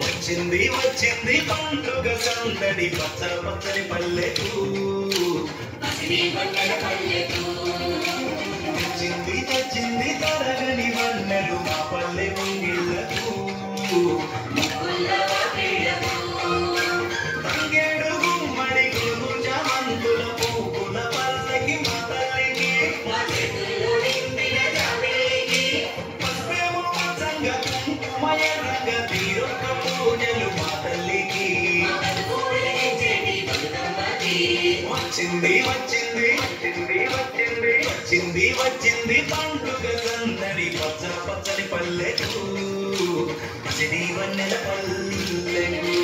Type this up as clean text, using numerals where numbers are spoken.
వచ్చింది వచ్చింది పండుగ సందడి పచ్చ పచ్చని పల్లెకు వచ్చింది వచ్చింది తరగని వన్నెలు మా పల్లె ముంగిళ్ళకు తంగేడు గుమ్మడి గురుగు చామంతుల పువ్వుల పల్లకి మా తల్లికి పసుపేమో పచ్చంగా కుంకుమ ఎర్రగా తీరొక్క పూజలు మా తల్లికి వచ్చింది వచ్చింది వచ్చింది వచ్చింది వచ్చింది వచ్చింది పండుగ సందడి పచ్చ పచ్చని పల్లెకు పసిడి వన్నెల పల్లెకు